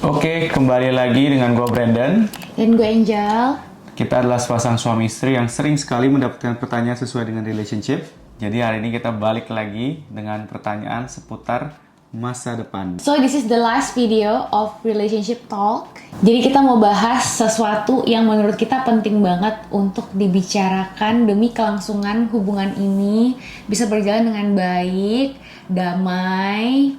Oke, kembali lagi dengan gue Brandon. Dan gue Angel. Kita adalah sepasang suami istri yang sering sekali mendapatkan pertanyaan sesuai dengan relationship. Jadi hari ini kita balik lagi dengan pertanyaan seputar masa depan. So this is the last video of relationship talk. Jadi kita mau bahas sesuatu yang menurut kita penting banget untuk dibicarakan demi kelangsungan hubungan ini bisa berjalan dengan baik, damai,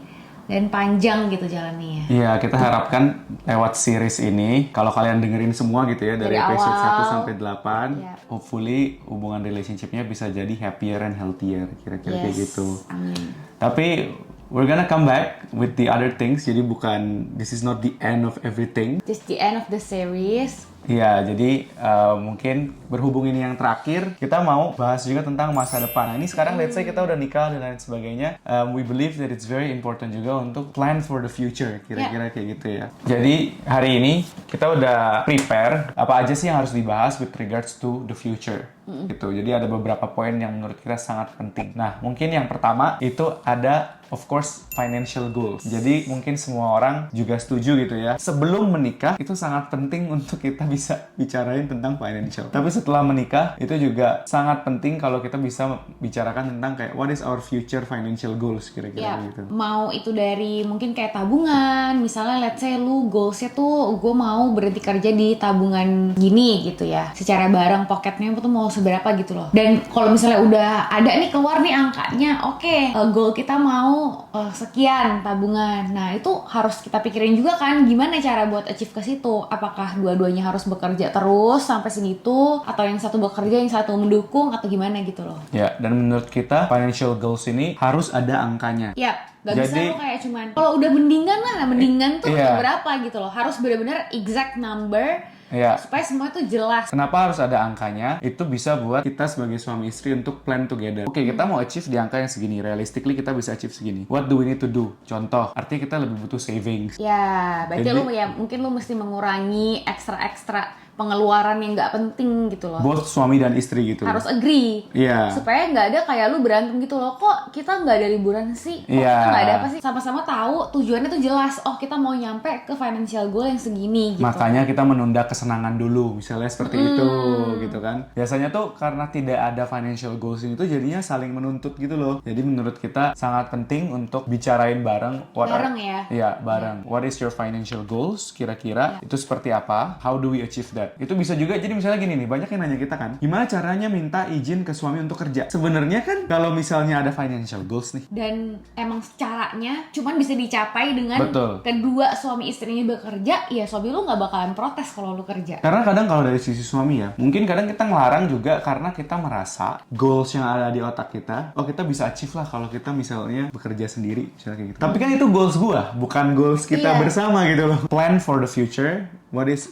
dan panjang gitu jalannya. Iya, kita harapkan lewat series ini, kalau kalian dengerin semua gitu ya, dari episode awal 1 sampai 8, Yap. hopefully hubungan relationship-nya bisa jadi happier and healthier, kira-kira kayak gitu. Amin. Tapi we're gonna come back with the other things, jadi bukan, this is not the end of everything. This is the end of the series. Iya, jadi mungkin berhubung ini yang terakhir, kita mau bahas juga tentang masa depan. Nah, ini sekarang let's say kita udah nikah dan lain sebagainya, we believe that it's very important juga untuk plan for the future, kira-kira kayak gitu ya. Jadi hari ini kita udah prepare apa aja sih yang harus dibahas with regards to the future. Gitu. Jadi ada beberapa poin yang menurut kita sangat penting. Nah, mungkin yang pertama itu ada of course financial goals. Jadi mungkin semua orang juga setuju gitu ya. Sebelum menikah itu sangat penting untuk kita bisa bicarain tentang financial. Tapi setelah menikah itu juga sangat penting kalau kita bisa bicarakan tentang kayak what is our future financial goals kira-kira gitu. Mau itu dari mungkin kayak tabungan, misalnya let's say lu goalsnya tuh gue mau berhenti kerja di tabungan gini gitu ya. Secara bareng pocketnya tuh mau seberapa gitu loh. Dan kalau misalnya udah ada nih keluar nih angkanya, oke, goal kita mau sekian tabungan. Nah itu harus kita pikirin juga kan gimana cara buat achieve ke situ. Apakah dua-duanya harus bekerja terus sampai segitu, atau yang satu bekerja yang satu mendukung, atau gimana gitu loh. Ya, dan menurut kita financial goals ini harus ada angkanya. Yap, gak bisa Jadi- lo kayak cuman kalau udah mendingan lah, mendingan tuh Iya. berapa gitu loh. Harus benar-benar exact number Iya. supaya semua tuh jelas. Kenapa harus ada angkanya? Itu bisa buat kita sebagai suami istri untuk plan together. Oke, kita mau achieve di angka yang segini. Realistically kita bisa achieve segini. What do we need to do? Contoh, artinya kita lebih butuh savings. Ya, berarti Jadi- lu ya mungkin lu mesti mengurangi ekstra-ekstra pengeluaran yang nggak penting gitu loh. Both suami dan istri gitu. Harus agree. Iya. Supaya nggak ada kayak lu berantem gitu loh. Kok kita nggak ada liburan sih? Kok Iya. kita nggak ada apa sih? Sama-sama tahu tujuannya tuh jelas. Oh, kita mau nyampe ke financial goal yang segini gitu. Makanya kita menunda kesenangan dulu, misalnya seperti itu, gitu kan. Biasanya tuh karena tidak ada financial goals itu jadinya saling menuntut gitu loh. Jadi menurut kita sangat penting untuk bicarain bareng. Bareng ya? Iya, bareng. What is your financial goals? Kira-kira itu seperti apa? How do we achieve that? Itu bisa juga, jadi misalnya gini nih, banyak yang nanya kita kan, gimana caranya minta izin ke suami untuk kerja? Sebenarnya kan kalau misalnya ada financial goals nih, Dan emang caranya cuman bisa dicapai dengan Betul. kedua suami istrinya bekerja. Ya suami lu nggak bakalan protes kalau lu kerja. karena kadang kalau dari sisi suami ya, mungkin kadang kita ngelarang juga karena kita merasa goals yang ada di otak kita, oh kita bisa achieve lah kalau kita misalnya bekerja sendiri, misalnya kayak gitu. Tapi kan itu goals gua, bukan goals kita Iya. bersama gitu loh. Plan for the future, what is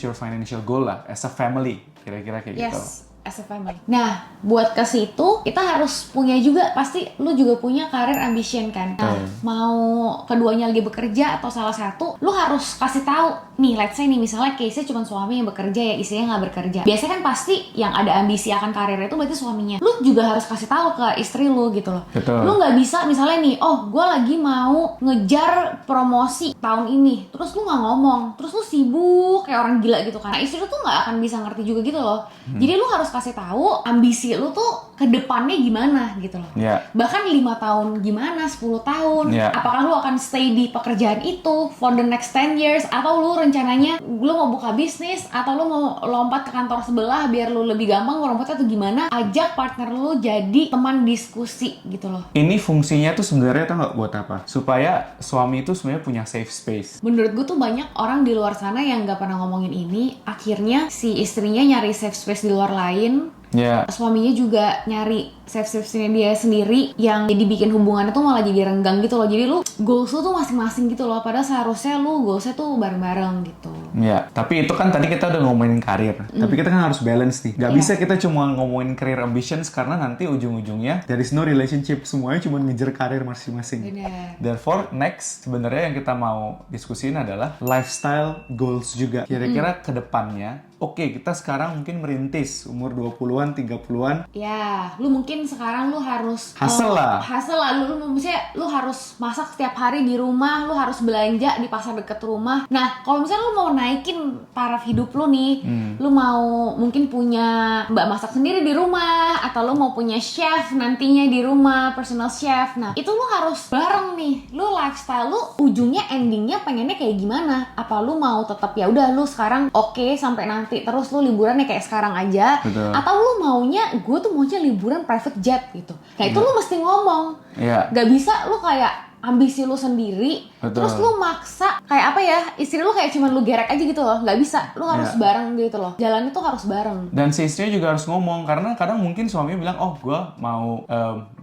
your financial goal lah as a family, kira-kira kayak gitu. Yes, as a family. Nah, buat ke situ kita harus punya juga, pasti lu juga punya career ambition kan. Nah, mau keduanya lagi bekerja atau salah satu, lu harus kasih tahu nih, let's say nih misalnya case-nya cuma suami yang bekerja ya, istrinya nggak bekerja. Biasanya kan pasti yang ada ambisi akan karirnya itu berarti suaminya. Lu juga harus kasih tahu ke istri lu gitu loh. Betul. Lu nggak bisa misalnya nih, oh gue lagi mau ngejar promosi tahun ini, terus lu nggak ngomong, terus lu sibuk kayak orang gila gitu kan. Nah, istri lu tuh nggak akan bisa ngerti juga gitu loh. Jadi lu harus kasih tahu ambisi lu tuh ke depannya gimana gitu loh. Iya. Bahkan 5 tahun gimana, 10 tahun. Iya. Apakah lu akan stay di pekerjaan itu for the next 10 years, atau lu rencananya lu mau buka bisnis, atau lu mau lompat ke kantor sebelah biar lu lebih gampang lompatnya, atau gimana? Ajak partner lu jadi teman diskusi gitu loh. Ini fungsinya tuh sebenarnya tau nggak buat apa? Supaya suami itu sebenarnya punya safe space. Menurut gue tuh banyak orang di luar sana yang gak pernah ngomongin ini. Akhirnya si istrinya nyari safe space di luar lain, Ya. suaminya juga nyari safe space-nya dia sendiri, yang jadi bikin hubungannya tuh malah jadi renggang gitu loh. Jadi lu goals lu tuh masing-masing gitu loh, padahal seharusnya lu goalsnya tuh bareng-bareng gitu. Ya, tapi itu kan tadi kita udah ngomongin karir. Tapi kita kan harus balance nih. Gak Iya. bisa kita cuma ngomongin career ambitions karena nanti ujung-ujungnya there is no relationship. Semuanya cuma ngejar karir masing-masing. Bener. Therefore, next sebenarnya yang kita mau diskusin adalah lifestyle goals juga. Kira-kira ke depannya oke, kita sekarang mungkin merintis umur 20-an, 30-an. Ya, lu mungkin sekarang lu harus Hustle lah. Hustle lah, misalnya lu harus masak setiap hari di rumah, lu harus belanja di pasar deket rumah. Nah, kalau misalnya lu mau naikin taraf hidup lu nih, lu mau mungkin punya mbak masak sendiri di rumah, atau lu mau punya chef nantinya di rumah, personal chef. Nah, itu lu harus bareng nih. Lu lifestyle lu ujungnya endingnya pengennya kayak gimana? Apa lu mau tetap ya udah lu sekarang oke sampai nanti terus lu liburannya kayak sekarang aja? Betul. Atau lu maunya gue tuh maunya liburan private jet gitu. Nah, itu lu mesti ngomong. Iya. Gak bisa lu kayak ambisi lu sendiri, Betul. terus lu maksa kayak apa ya, istri lu kayak cuman lu gerek aja gitu loh. Nggak bisa, lu harus bareng gitu loh. Jalannya tuh harus bareng. Dan si istrinya juga harus ngomong, karena kadang mungkin suaminya bilang, oh gue mau,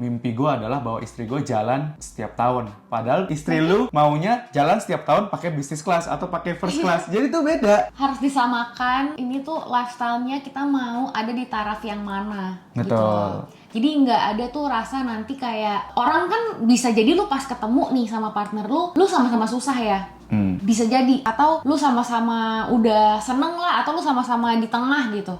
mimpi gue adalah bawa istri gue jalan setiap tahun. Padahal istri lu maunya jalan setiap tahun pakai business class atau pakai first class. Jadi tuh beda. Harus disamakan, ini tuh lifestyle-nya kita mau ada di taraf yang mana. Betul. Gitu loh. Jadi nggak ada tuh rasa nanti kayak orang kan bisa jadi lu pas ketemu nih sama partner lu sama-sama susah ya. Bisa jadi, atau lu sama-sama udah seneng lah, atau lu sama-sama di tengah gitu.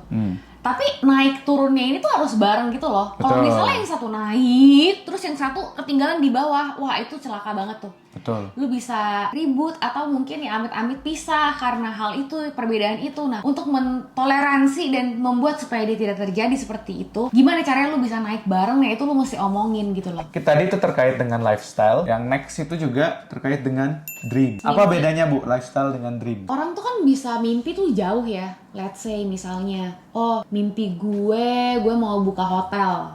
Tapi naik turunnya ini tuh harus bareng gitu loh. Kalau Betul. misalnya yang satu naik, terus yang satu ketinggalan di bawah, wah itu celaka banget tuh. Betul. Lu bisa ribut atau mungkin ya amit-amit pisah karena hal itu, perbedaan itu. Nah, untuk mentoleransi dan membuat supaya dia tidak terjadi seperti itu, gimana caranya lu bisa naik bareng? Nah, itu lu mesti omongin gitu loh. Tadi itu terkait dengan lifestyle, yang next itu juga terkait dengan dream. Apa bedanya Bu, lifestyle dengan dream? Orang tuh kan bisa mimpi tuh jauh ya. Let's say misalnya, oh mimpi gue mau buka hotel.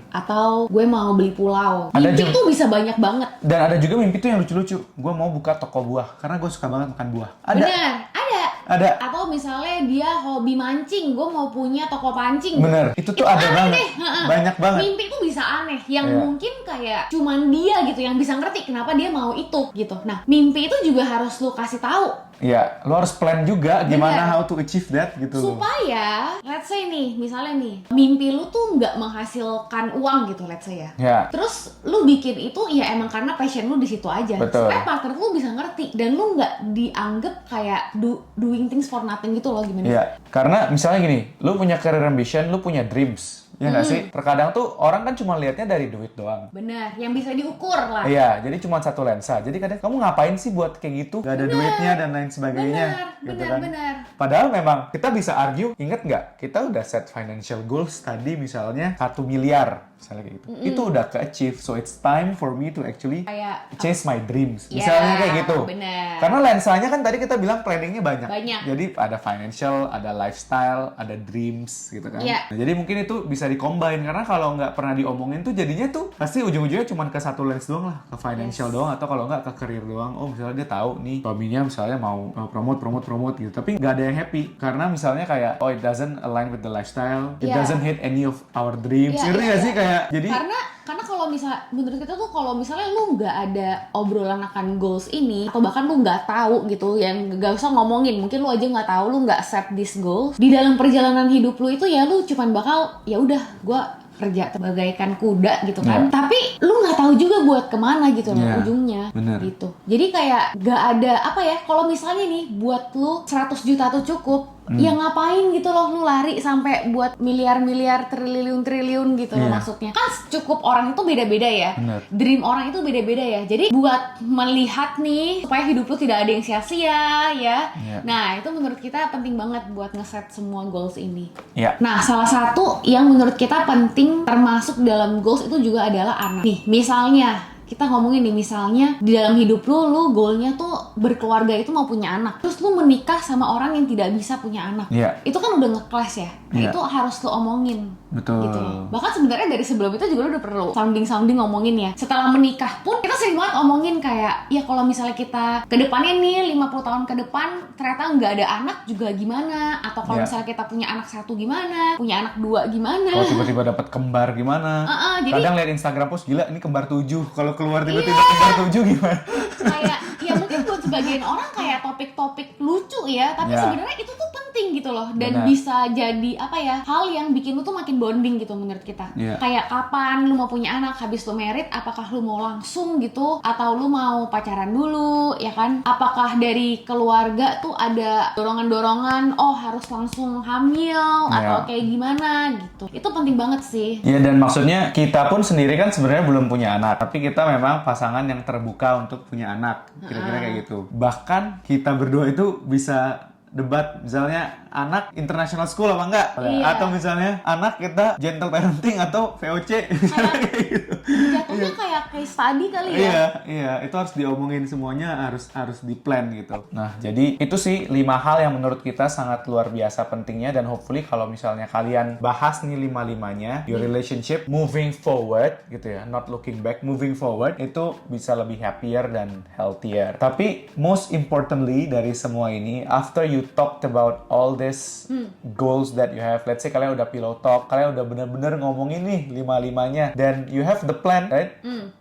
Atau gue mau beli pulau. Mimpi tuh bisa banyak banget. Dan ada juga mimpi tuh yang lucu-lucu. Gue mau buka toko buah, karena gue suka banget makan buah. Ada. Bener, Ada. Atau misalnya dia hobi mancing, gue mau punya toko pancing. Bener, itu tuh ada aneh banget. deh. Banyak banget. Mimpi tuh bisa aneh, yang Iya. mungkin kayak cuman dia gitu yang bisa ngerti kenapa dia mau itu gitu. Nah, mimpi itu juga harus lu kasih tahu. Iya, lo harus plan juga gimana Bener. how to achieve that gitu loh. Supaya, let's say nih, misalnya nih, mimpi lu tuh nggak menghasilkan uang gitu, let's say ya. Ya. Terus lu bikin itu ya emang karena passion lu di situ aja. Betul. Supaya partner lu bisa ngerti dan lu nggak dianggap kayak doing things for nothing gitu loh, gimana? Iya, karena misalnya gini, lu punya career ambition, lu punya dreams. Ya nggak sih? Terkadang tuh orang kan cuma lihatnya dari duit doang. Bener, yang bisa diukur lah. Iya, jadi cuma satu lensa. Jadi kadang kamu ngapain sih buat kayak gitu? Gak ada duitnya dan lain sebagainya. Bener. Padahal memang kita bisa argue, inget nggak? Kita udah set financial goals tadi misalnya 1 miliar. Misalnya kayak gitu. Itu udah ke-achieve. So it's time for me to actually Kayak chase my dreams. Ya, Misalnya kayak gitu. bener. Karena lensanya kan tadi kita bilang planningnya banyak. Banyak. Jadi ada financial, ada lifestyle, ada dreams gitu kan. Iya. Nah, jadi mungkin itu bisa di-combine. Karena kalau nggak pernah diomongin tuh jadinya tuh pasti ujung-ujungnya cuma ke satu lens doang lah. Ke financial doang atau kalau nggak ke career doang. Oh misalnya dia tahu nih suaminya misalnya mau promote gitu. Tapi nggak ada yang happy. Karena misalnya kayak oh it doesn't align with the lifestyle. It Iya. doesn't hit any of our dreams. Iya, Ngerti iya, nggak sih iya. kayak jadi karena kalau misalnya menurut kita tuh kalau misalnya lu nggak ada obrolan akan goals ini atau bahkan lu nggak tahu gitu, yang nggak usah ngomongin, mungkin lu aja nggak tahu, lu nggak set this goals di dalam perjalanan hidup lu itu, ya lu cuman bakal ya udah gua kerja bagaikan kuda gitu kan. Iya. Tapi lu nggak tahu juga buat kemana gitu loh Iya, ujungnya. bener. Gitu. Jadi kayak nggak ada apa ya, kalau misalnya nih buat lu 100 juta tuh cukup. Ya ngapain gitu loh lu lari sampai buat miliar-miliar, triliun-triliun gitu loh Iya. maksudnya. Kan cukup orang itu beda-beda ya. Bener. Dream orang itu beda-beda ya. Jadi buat melihat nih supaya hidup lu tidak ada yang sia-sia ya. Iya. Nah, itu menurut kita penting banget buat ngeset semua goals ini. ya. Nah, salah satu yang menurut kita penting termasuk dalam goals itu juga adalah anak. Nih, misalnya kita ngomongin nih, misalnya di dalam hidup lu goalnya tuh berkeluarga, itu mau punya anak. Terus lu menikah sama orang yang tidak bisa punya anak. Iya. Itu kan udah nge-clash ya. Nah, Iya. itu harus lu omongin. Betul. Gitu loh. Bahkan sebenarnya dari sebelum itu juga lu udah perlu sounding ngomongin ya. Setelah menikah pun kita sering banget omongin kayak, ya kalau misalnya kita ke depannya nih 50 tahun ke depan ternyata nggak ada anak juga gimana, atau kalau Iya. misalnya kita punya anak 1 gimana, punya anak 2 gimana. Kalau tiba-tiba dapat kembar gimana? Jadi- Kadang lihat Instagram post, gila ini kembar 7. Kalau keluar tiba-tiba Iya. kembar 7 gimana? Kayak ya mungkin buat sebagian orang kayak topik-topik lucu ya, tapi Ya. sebenarnya itu tuh penting penting gitu loh, dan Benar. bisa jadi apa ya, hal yang bikin lu tuh makin bonding gitu menurut kita. Iya. Kayak kapan lu mau punya anak habis lu married, apakah lu mau langsung gitu atau lu mau pacaran dulu, ya kan? Apakah dari keluarga tuh ada dorongan-dorongan, oh harus langsung hamil atau kayak gimana gitu. Itu penting banget sih. Iya, dan maksudnya kita pun sendiri kan sebenarnya belum punya anak, tapi kita memang pasangan yang terbuka untuk punya anak, kira-kira kayak gitu. Bahkan kita berdua itu bisa debat, misalnya anak international school apa enggak, Iya. atau misalnya anak kita gentle parenting atau VOC, misalnya kayak gitu. Jatuhnya kayak case study kali ya. Iya, iya, itu harus diomongin semuanya, harus di plan gitu. Nah, jadi itu sih 5 hal yang menurut kita sangat luar biasa pentingnya, dan hopefully kalau misalnya kalian bahas nih 5-limanya, your relationship moving forward gitu ya, not looking back, moving forward, itu bisa lebih happier dan healthier. Tapi most importantly dari semua ini, after you talked about all these goals that you have, let's say kalian udah pillow talk, kalian udah bener-bener ngomongin nih 5-limanya, then you have the plan, right?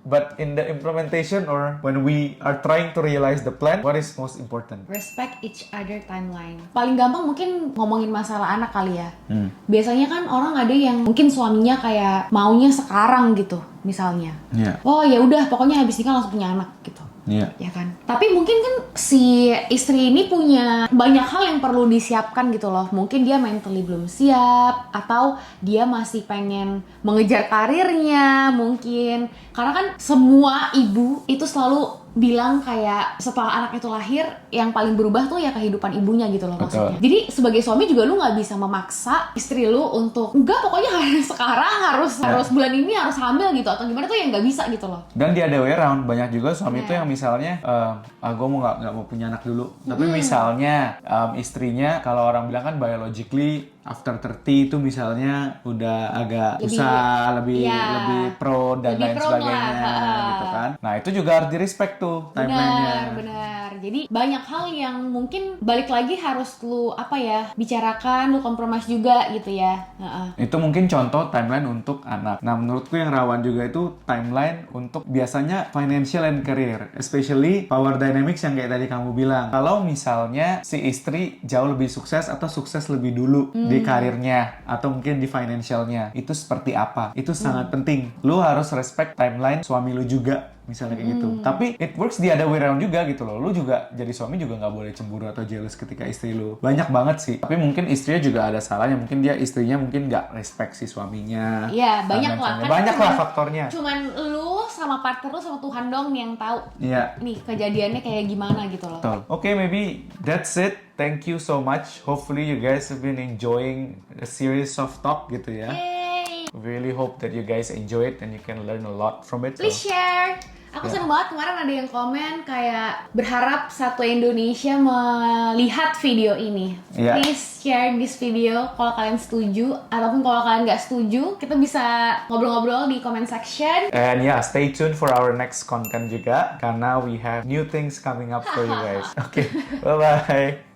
But in the implementation, or when we are trying to realize the plan, what is most important? Respect each other timeline. Paling gampang mungkin ngomongin masalah anak kali ya. Biasanya kan orang ada yang mungkin suaminya kayak maunya sekarang gitu, misalnya. Iya. Oh ya udah, pokoknya habis nikah langsung punya anak gitu. Iya. Ya kan. Tapi mungkin kan si istri ini punya banyak hal yang perlu disiapkan gitu loh. Mungkin dia mentally belum siap, atau dia masih pengen mengejar karirnya mungkin. Karena kan semua ibu itu selalu bilang kayak setelah anak itu lahir yang paling berubah tuh ya kehidupan ibunya gitu loh. Betul. Maksudnya. Jadi sebagai suami juga lu nggak bisa memaksa istri lu untuk enggak pokoknya harus sekarang harus bulan ini harus hamil gitu atau gimana tuh yang nggak bisa gitu loh. Dan the other way around, banyak juga suami Iya. itu yang misalnya, gue mau nggak mau punya anak dulu. Tapi misalnya istrinya, kalau orang bilang kan biologically after 30 itu misalnya udah agak Lebih- usaha, lebih iya. pro dan Lebih lain pro sebagainya lah, gitu kan. Nah itu juga harus di-respect tuh timeline-nya. Benar. Jadi banyak hal yang mungkin balik lagi harus lu apa ya bicarakan, lu kompromis juga gitu ya. Itu mungkin contoh timeline untuk anak. Nah, menurutku yang rawan juga itu timeline untuk biasanya financial and career, especially power dynamics yang kayak tadi kamu bilang. Kalau misalnya si istri jauh lebih sukses atau sukses lebih dulu di karirnya atau mungkin di financialnya, itu seperti apa? Itu sangat penting. Lu harus respect timeline suami lu juga. Misalnya kayak gitu. Tapi it works the other way around juga gitu loh. Lu juga jadi suami juga nggak boleh cemburu atau jealous ketika istri lu. Banyak banget sih. Tapi mungkin istrinya juga ada salahnya. Mungkin dia istrinya mungkin nggak respect si suaminya. Iya, banyak Dan lah. lain-lain. Kan Banyak lah cuman- faktornya. Cuman lu sama partner lu sama Tuhan dong yang tahu Iya. nih kejadiannya kayak gimana gitu loh. Betul. Okay, maybe that's it. Thank you so much. Hopefully you guys have been enjoying a series of talk gitu ya. Yay! Really hope that you guys enjoy it and you can learn a lot from it. Please share. Aku seneng banget kemarin ada yang komen kayak berharap satu Indonesia melihat video ini. Iya. Please share this video kalau kalian setuju, ataupun kalau kalian nggak setuju, kita bisa ngobrol-ngobrol di comment section. And yeah, stay tuned for our next content juga karena we have new things coming up for you guys. Okay, bye-bye.